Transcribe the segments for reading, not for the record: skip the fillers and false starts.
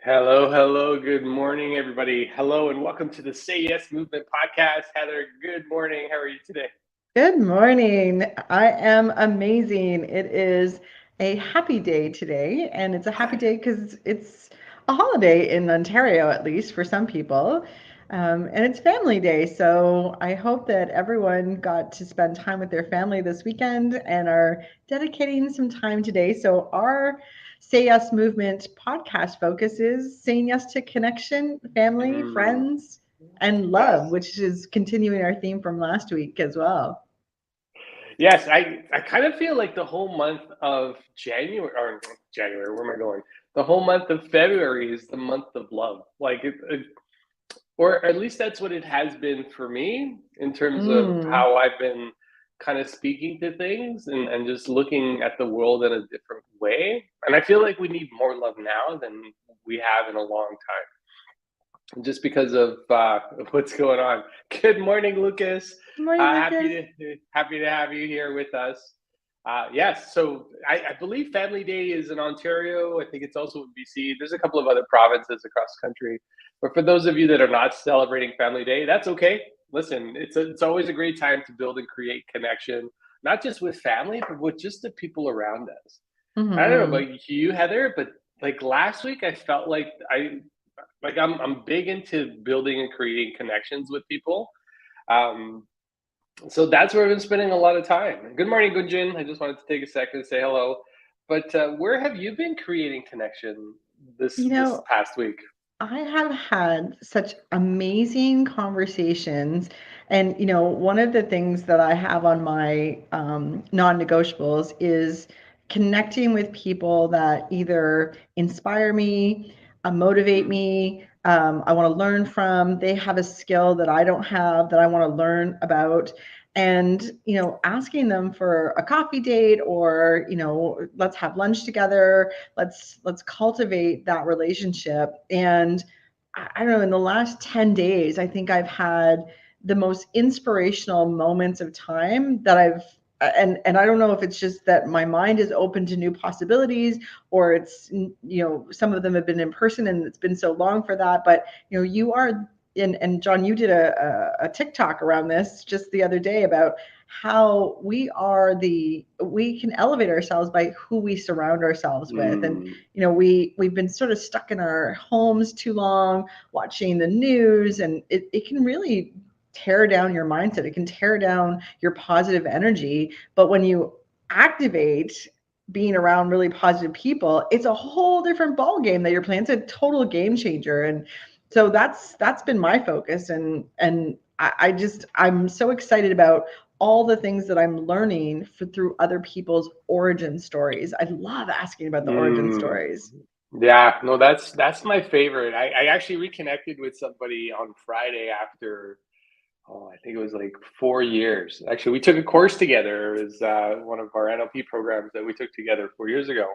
Hello, hello, good morning, everybody. Hello, and welcome to the Say Yes Movement podcast. Heather, good morning. How are you today? Good morning. I am amazing. It is a happy day today, and it's a happy day because it's a holiday in Ontario, at least for some people. And it's Family Day. So I hope that everyone got to spend time with their family this weekend and are dedicating some time today. So our Say Yes Movement podcast focus is saying yes to connection, family, Mm, friends, and love, yes. which is continuing our theme from last week as well. Yes, I kind of feel like the whole month of January, where am I going? The whole month of February is the month of love. Or at least that's what it has been for me in terms of Mm. how I've been kind of speaking to things and just looking at the world in a different way. And I feel like we need more love now than we have in a long time. Just because of what's going on. Good morning, Lucas. Good morning, Happy Lucas. to have you here with us. Yes, so I believe Family Day is in Ontario. I think it's also in BC. There's a couple of other provinces across the country. But for those of you that are not celebrating Family Day, that's okay. Listen, it's always a great time to build and create connection, not just with family, but with just the people around us. I don't know Hmm. about you, Heather, but like last week, I felt like I'm big into building and creating connections with people. Um, so that's where I've been spending a lot of time. Good morning, Gunjin. I just wanted to take a second to say hello. But where have you been creating connection this You this know, past week? I have had such amazing conversations. And, one of the things that I have on my non negotiables is connecting with people that either inspire me, motivate Mm, me, I want to learn from. They have a skill that I don't have that I want to learn about. And, asking them for a coffee date or, let's have lunch together, let's cultivate that relationship. And I don't know, in the last 10 days I think I've had the most inspirational moments of time that I've and I don't know if it's just that my mind is open to new possibilities, or it's, some of them have been in person and it's been so long for that. But you are and John, you did a TikTok around this just the other day about how we can elevate ourselves by who we surround ourselves with. And mm, we've been sort of stuck in our homes too long, watching the news, and it can really tear down your mindset. It can tear down your positive energy. But when you activate being around really positive people, it's a whole different ball game that you're playing. It's a total game changer. And so that's been my focus. I'm so excited about all the things that I'm learning through other people's origin stories. I love asking about the origin mm. stories. Yeah, no, that's my favorite. I actually reconnected with somebody on Friday after I think it was like 4 years. Actually, we took a course together. It was one of our NLP programs that we took together 4 years ago.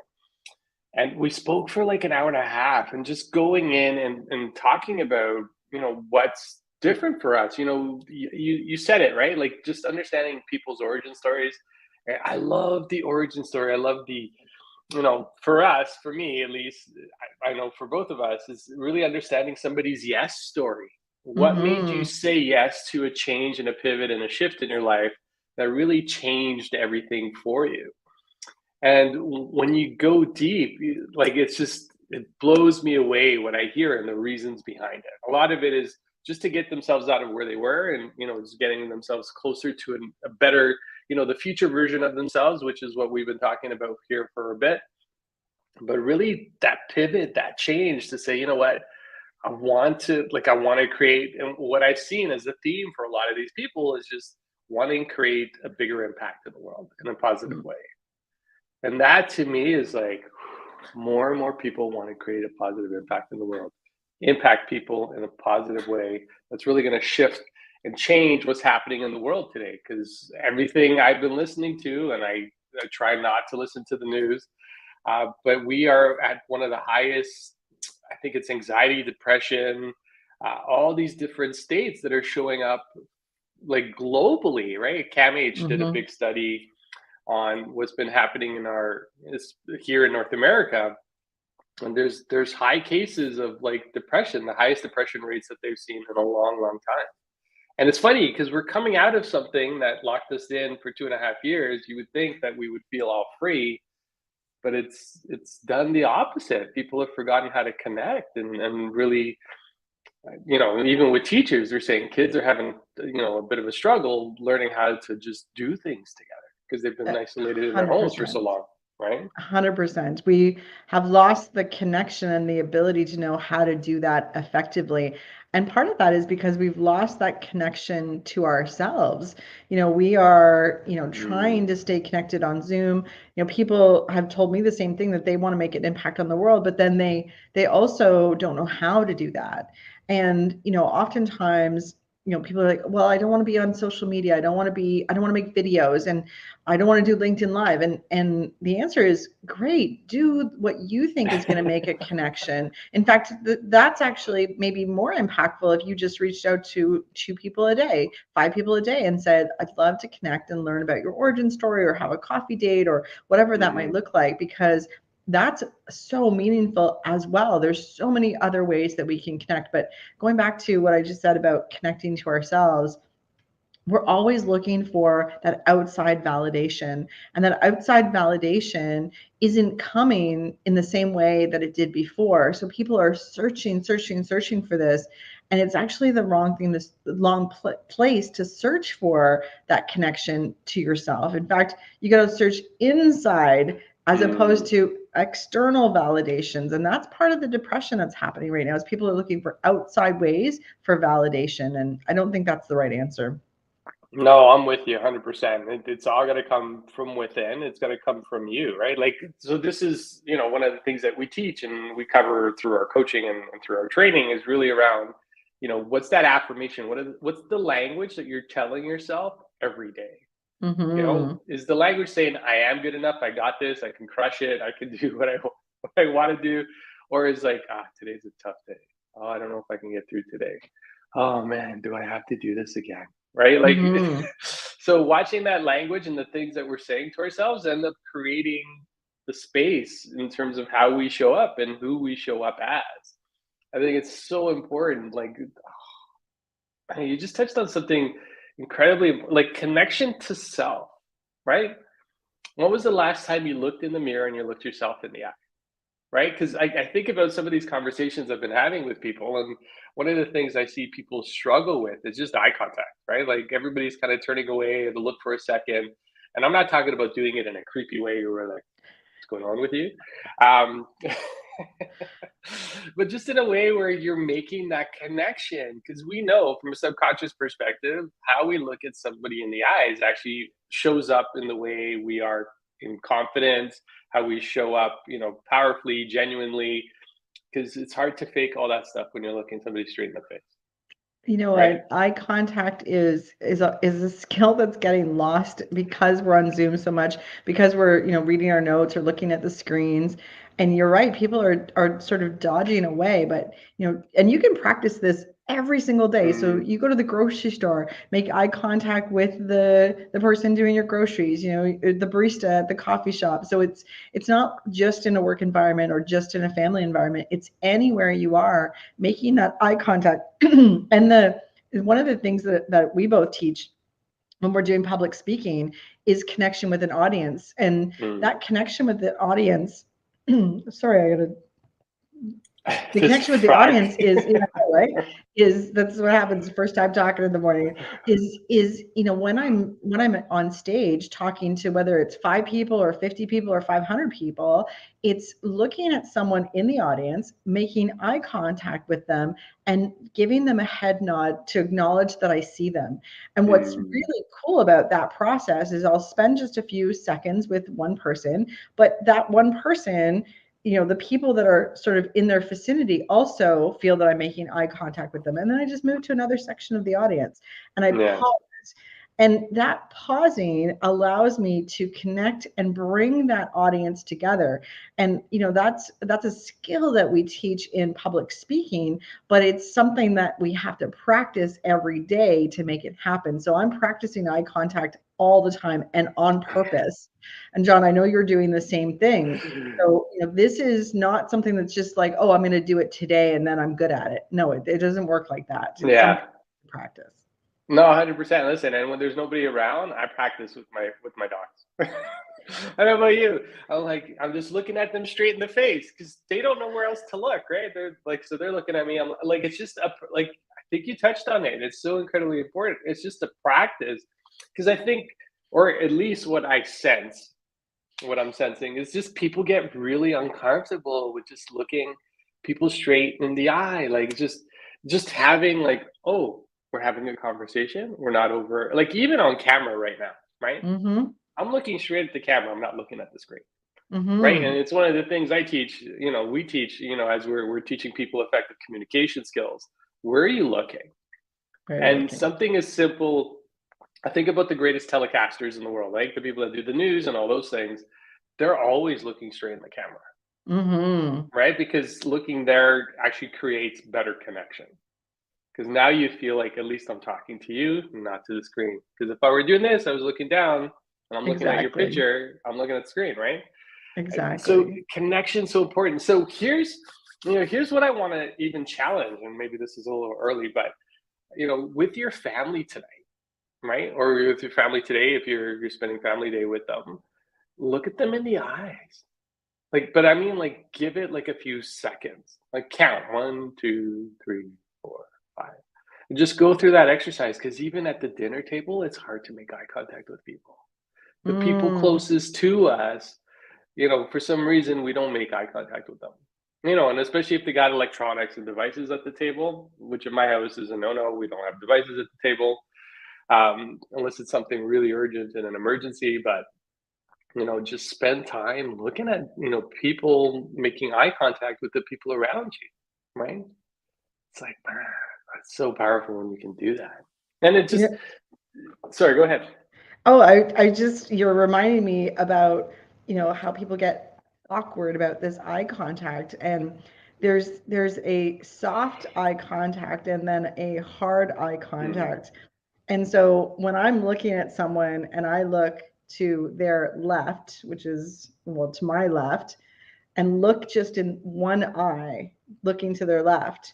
And we spoke for like an hour and a half and just going in and talking about, what's different for us. You said it, right? Like just understanding people's origin stories. And I love the origin story. I love for us, for me at least, I know for both of us, is really understanding somebody's yes story. What made you Mm-hmm. say yes to a change and a pivot and a shift in your life that really changed everything for you? And when you go deep, like it blows me away when I hear it and the reasons behind it. A lot of it is just to get themselves out of where they were and, just getting themselves closer to a better, the future version of themselves, which is what we've been talking about here for a bit. But really that pivot, that change to say, you know what, I want to create, and what I've seen as a theme for a lot of these people is just wanting to create a bigger impact in the world in a positive way. And that to me is like more and more people want to create a positive impact in the world, impact people in a positive way that's really going to shift and change what's happening in the world today. Because everything I've been listening to, and I try not to listen to the news, but we are at one of the highest, I think it's anxiety, depression, all these different states that are showing up like globally, right? CAMH did a Mm-hmm. big study on what's been happening here in North America. And there's high cases of like depression, the highest depression rates that they've seen in a long, long time. And it's funny because we're coming out of something that locked us in for 2.5 years. You would think that we would feel all free, but it's done the opposite. People have forgotten how to connect and really, even with teachers, they're saying kids are having, a bit of a struggle learning how to just do things together because they've been isolated in their homes for so 100%. long, right? 100%. We have lost the connection and the ability to know how to do that effectively. And part of that is because we've lost that connection to ourselves. We are, Mm, trying to stay connected on Zoom. People have told me the same thing, that they want to make an impact on the world, but then they also don't know how to do that. And, oftentimes, people are like, well, I don't want to be on social media. I don't want to make videos. And I don't want to do LinkedIn Live. And the answer is great. Do what you think is going to make a connection. In fact, that's actually maybe more impactful if you just reached out to 2 people a day, 5 people a day, and said, I'd love to connect and learn about your origin story, or have a coffee date, or whatever that might mhm. look like, because that's so meaningful as well. There's so many other ways that we can connect. But going back to what I just said about connecting to ourselves, we're always looking for that outside validation, and that outside validation isn't coming in the same way that it did before. So people are searching for this, and it's actually the wrong thing, this long place to search for that connection to yourself. In fact, you got to search inside as opposed Mm. to external validations. And that's part of the depression that's happening right now, is people are looking for outside ways for validation, and I don't think that's the right answer. No, I'm with you 100%. It's all got to come from within. It's got to come from you, right? Like, so this is, one of the things that we teach and we cover through our coaching and through our training is really around, what's that affirmation? What's the language that you're telling yourself every day? Hmm. Is the language saying, I am good enough, I got this, I can crush it, I can do what I want to do? Or is like, today's a tough day. Oh, I don't know if I can get through today. Oh man, do I have to do this again? Right? Like, Hmm. so watching that language and the things that we're saying to ourselves end up creating the space in terms of how we show up and who we show up as. I think it's so important. Like, you just touched on something incredibly, like, connection to self, right? When was the last time you looked in the mirror and you looked yourself in the eye? Right? Because I think about some of these conversations I've been having with people, and one of the things I see people struggle with is just eye contact, right? Like everybody's kind of turning away to look for a second. And I'm not talking about doing it in a creepy way where like, what's going on with you? Um, but just in a way where you're making that connection. Because we know from a subconscious perspective, how we look at somebody in the eyes actually shows up in the way we are in confidence, how we show up, powerfully, genuinely, because it's hard to fake all that stuff when you're looking somebody straight in the face, You know right? what? Eye contact is a skill that's getting lost because we're on Zoom so much, because we're, reading our notes or looking at the screens. And you're right, people are sort of dodging away, but and you can practice this every single day. So Mm, you go to the grocery store, make eye contact with the person doing your groceries, the barista at the coffee shop. So it's not just in a work environment or just in a family environment. It's anywhere you are, making that eye contact. And the one of the things that we both teach when we're doing public speaking is connection with an audience. And mm. that connection with the audience, sorry, I gotta the This connection with the frog. audience is, right, is that's what happens first time talking in the morning, is when I'm on stage talking to, whether it's 5 people or 50 people or 500 people, it's looking at someone in the audience, making eye contact with them, and giving them a head nod to acknowledge that I see them. And what's Mm, really cool about that process is I'll spend just a few seconds with one person, but that one person, the people that are sort of in their vicinity also feel that I'm making eye contact with them. And then I just move to another section of the audience and I yeah. pause. And that pausing allows me to connect and bring that audience together. And that's a skill that we teach in public speaking, but it's something that we have to practice every day to make it happen. So I'm practicing eye contact all the time and on purpose. And John, I know you're doing the same thing. So, this is not something that's just like, oh, I'm going to do it today and then I'm good at it. No, it doesn't work like that. It's something Yeah. to practice. No, 100%. Listen, and when there's nobody around, I practice with my dogs. I don't know about you. I'm just looking at them straight in the face because they don't know where else to look, right? They're like, so they're looking at me. I'm like, it's just like, I think you touched on it. It's so incredibly important. It's just a practice because I think, or at least what I'm sensing is just people get really uncomfortable with just looking people straight in the eye, like just having like, oh, we're having a conversation. We're not over, like, even on camera right now, right? Mm-hmm. I'm looking straight at the camera. I'm not looking at the screen, right? And Mm-hmm. it's one of the things I teach. We teach. As we're teaching people effective communication skills. Where are you looking? Where are you And looking? something as simple. I think about the greatest telecasters in the world, like the people that do the news and all those things. They're always looking straight in the camera, Mm-hmm. right? Because looking there actually creates better connection. Because now you feel like at least I'm talking to you, not to the screen. Because if I were doing this, I was looking down and I'm looking at your Exactly. picture, I'm looking at the screen, right? So Exactly. connection's so important. So here's what I want to even challenge, and maybe this is a little early, but with your family today, right? Or with your family today, if you're spending family day with them, look at them in the eyes. Like, but I mean, like, give it like a few seconds. Like, count 1, 2, 3, 4, 5. And just go through that exercise because even at the dinner table, it's hard to make eye contact with people. The people Mm. closest to us, for some reason, we don't make eye contact with them. And especially if they got electronics and devices at the table, which in my house is a no-no. We don't have devices at the table unless it's something really urgent and an emergency. But just spend time looking at, people making eye contact with the people around you, right? It's like, man, that's so powerful when you can do that. And it Yeah. just, sorry, go ahead. Oh, I just, you're reminding me about, how people get awkward about this eye contact. And there's a soft eye contact and then a hard eye Mm, contact. And so when I'm looking at someone and I look to their left, which is, well, to my left, and look just in one eye, looking to their left,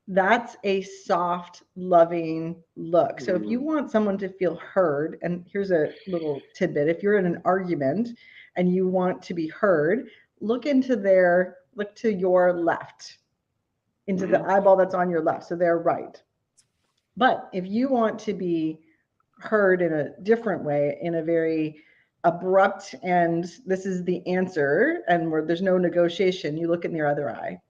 that's a soft, loving look. So if you mm, want someone to feel heard, and here's a little tidbit, if you're in an argument and you want to be heard, look to your left, into the mhm, eyeball that's on your left, so they're right. But if you want to be heard in a different way, in a very abrupt, and this is the answer, and where there's no negotiation, you look in their other eye.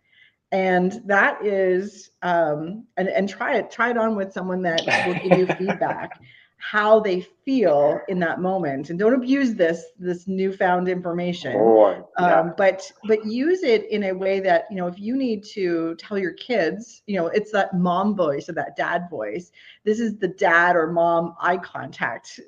And that is, and try it on with someone that will give you feedback, how they feel in that moment. And don't abuse this newfound information, yeah. but use it in a way that, if you need to tell your kids, it's that mom voice or that dad voice. This is the dad or mom eye contact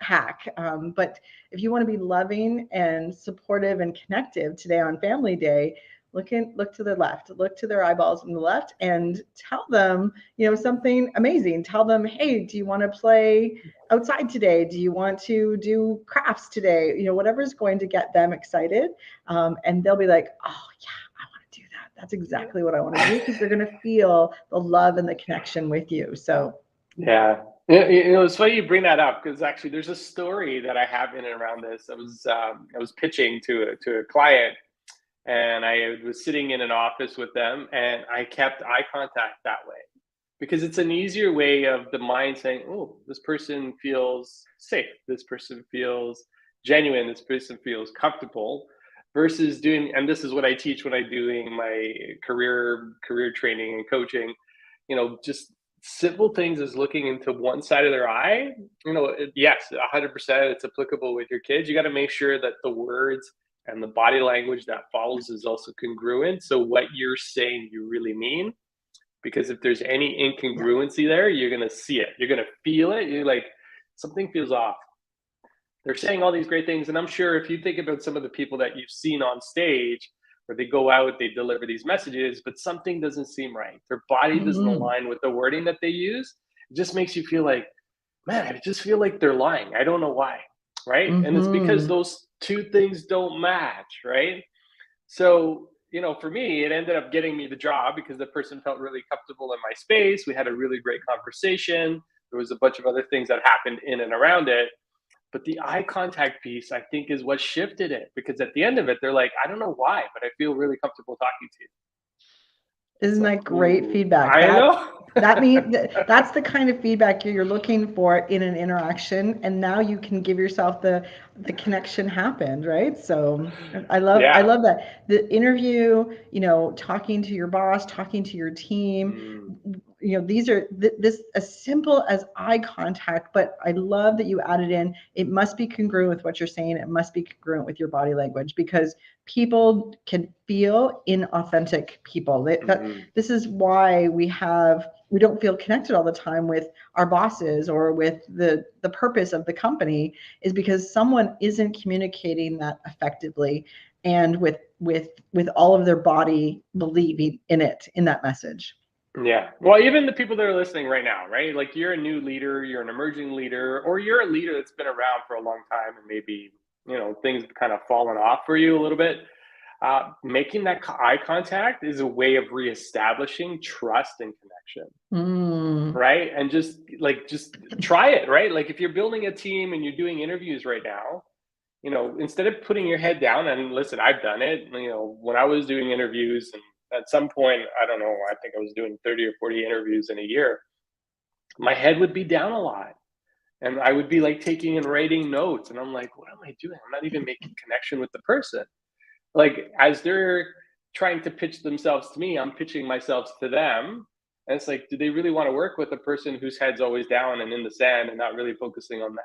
hack. But if you want to be loving and supportive and connective today on Family Day, look to the left, look to their eyeballs on the left, and tell them, something amazing. Tell them, hey, do you want to play outside today? Do you want to do crafts today? Whatever's going to get them excited. And they'll be like, oh yeah, I want to do that. That's exactly what I want to do, because they're going to feel the love and the connection with you. So Yeah. It's funny you bring that up because actually there's a story that I have in and around this. I was pitching to a client, and I was sitting in an office with them, and I kept eye contact that way because it's an easier way of the mind saying, "Oh, this person feels safe. This person feels genuine. This person feels comfortable." Versus doing, and this is what I teach when I'm doing my career training and coaching. Just simple things as looking into one side of their eye. Yes, 100%, it's applicable with your kids. You got to make sure that the words and the body language that follows is also congruent. So what you're saying, you really mean. Because if there's any yeah. incongruency there, you're gonna see it. You're gonna feel it. You're like, something feels off. They're saying all these great things, and I'm sure if you think about some of the people that you've seen on stage, where they go out, they deliver these messages, but something doesn't seem right. Their body doesn't Mm-hmm. align with the wording that they use. It just makes you feel like, man, I just feel like they're lying. I don't know why, right? And it's because Mm-hmm. those two things don't match, right? So, for me, it ended up getting me the job because the person felt really comfortable in my space. We had a really great conversation. There was a bunch of other things that happened in and around it. But the eye contact piece, I think, is what shifted it because at the end of it, they're like, I don't know why, but I feel really comfortable talking to you. It's Isn't like, that great ooh, feedback? I know. That means that's the kind of feedback you're looking for in an interaction, and now you can give yourself the connection happened, right? So I Yeah. love that the interview, talking to your boss, talking to your team, Mm, these are this as simple as eye contact, but I love that you added in it must be congruent with what you're saying. It must be congruent with your body language because people can feel inauthentic people. mhm. This is why we don't feel connected all the time with our bosses or with the purpose of the company is because someone isn't communicating that effectively and with all of their body believing in it in that message. Yeah. Well, even the people that are listening right now, right? Like you're a new leader, you're an emerging leader, or you're a leader that's been around for a long time and maybe, things have kind of fallen off for you a little bit. Making that eye contact is a way of reestablishing trust and connection, Mm, right? And just try it, right? Like if you're building a team and you're doing interviews right now, instead of putting your head down and listen, I've done it, when I was doing interviews and at some point, I don't know, I think I was doing 30 or 40 interviews in a year, my head would be down a lot. And I would be like taking and writing notes. And I'm like, what am I doing? I'm not even making connection with the person. Like as they're trying to pitch themselves to me, I'm pitching myself to them. And it's like, do they really want to work with a person whose head's always down and in the sand and not really focusing on that?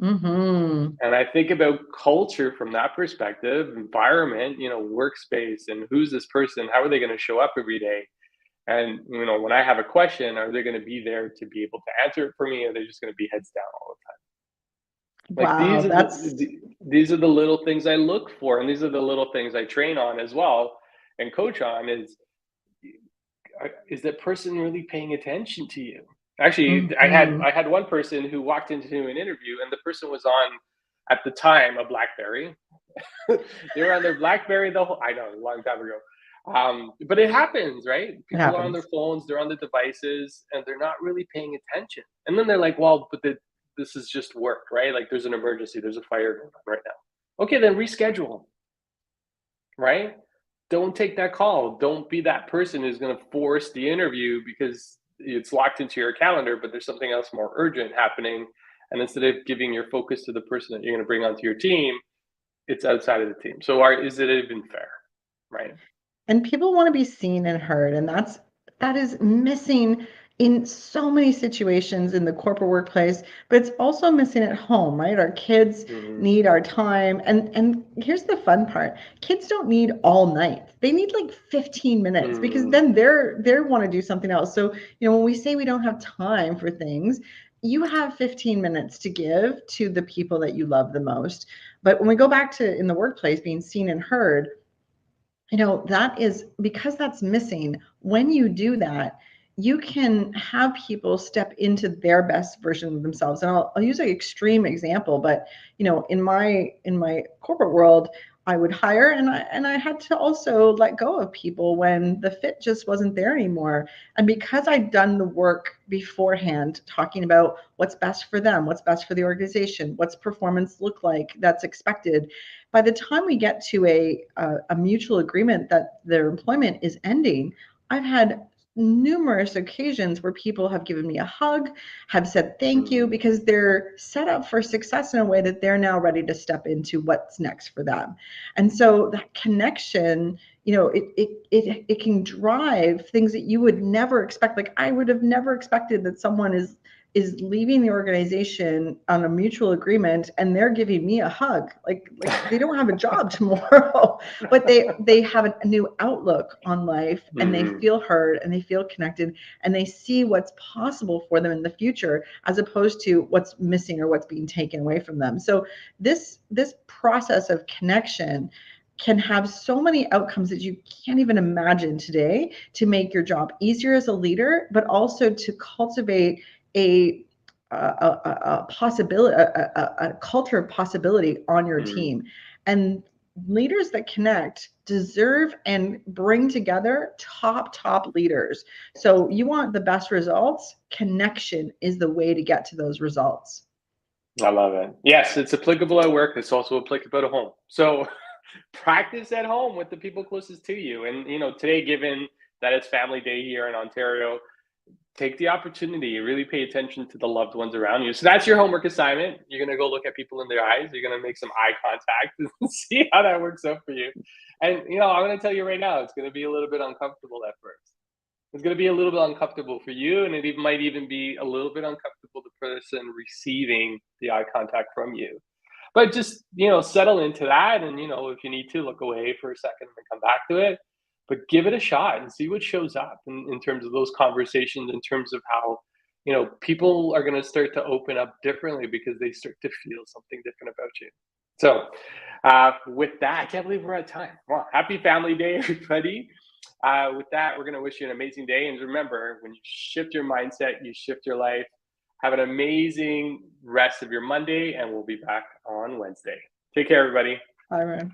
mm-hmm. And I think about culture from that perspective, environment, workspace, and who's this person? How are they going to show up every day? And when I have a question, are they going to be there to be able to answer it for me? Or are they just going to be heads down all the time? Like Wow, these are the little things I look for, and these are the little things I train on as well and coach on. Is that person really paying attention to you? Actually, I had mm-hmm. I had one person who walked into an interview, and the person was on at the time a BlackBerry. They were on their BlackBerry the whole. I know, a long time ago. But it happens, right? It People are on their happens. phones, they're on the devices, and they're not really paying attention. And then they're like, "Well, but this is just work, right? Like, there's an emergency, there's a fire going on right now. Okay, then reschedule, right? Don't take that call. Don't be that person who's going to force the interview because it's locked into your calendar, but there's something else more urgent happening. And instead of giving your focus to the person that you're going to bring onto your team, it's outside of the team. So, is it even fair, right? And people want to be seen and heard, and that is missing in so many situations in the corporate workplace, but it's also missing at home, right? Our kids Hmm. need our time, and here's the fun part. Kids don't need all night. They need like 15 minutes because Hmm. then they're want to do something else. So, when we say we don't have time for things, you have 15 minutes to give to the people that you love the most. But when we go back to in the workplace being seen and heard, that is because that's missing. When you do that, you can have people step into their best version of themselves. And I'll use an extreme example, but in my corporate world, I would hire and I had to also let go of people when the fit just wasn't there anymore. And because I'd done the work beforehand, talking about what's best for them, what's best for the organization, what's performance look like that's expected, by the time we get to a mutual agreement that their employment is ending, I've had numerous occasions where people have given me a hug, have said thank you Hmm. because they're set up for success in a way that they're now ready to step into what's next for them. And so that connection, it can drive things that you would never expect. Like I would have never expected that someone is leaving the organization on a mutual agreement and they're giving me a hug. Like they don't have a job tomorrow, but they have a new outlook on life and they Hmm. feel heard and they feel connected and they see what's possible for them in the future as opposed to what's missing or what's being taken away from them. So this process of connection can have so many outcomes that you can't even imagine today to make your job easier as a leader, but also to cultivate a a possibility, a culture of possibility on your team. And leaders that connect deserve and bring together top leaders. So you want the best results, connection is the way to get to those results. I love it. Yes, it's applicable at work. It's also applicable at home. So practice at home with the people closest to you. And today, given that it's Family Day here in Ontario, take the opportunity, really pay attention to the loved ones around you. So that's your homework assignment. You're going to go look at people in their eyes. You're going to make some eye contact and see how that works out for you. And I'm going to tell you right now, it's going to be a little bit uncomfortable at first. It's going to be a little bit uncomfortable for you, and might even be a little bit uncomfortable the person receiving the eye contact from you. But just settle into that, and if you need to, look away for a second and come back to it. But give it a shot and see what shows up in terms of those conversations, in terms of how people are going to start to open up differently because they start to feel something different about you. So with that, I can't believe we're at time. Well, happy Family Day, everybody. With that, we're going to wish you an amazing day. And remember, when you shift your mindset, you shift your life. Have an amazing rest of your Monday, and we'll be back on Wednesday. Take care, everybody. Bye, Ryan.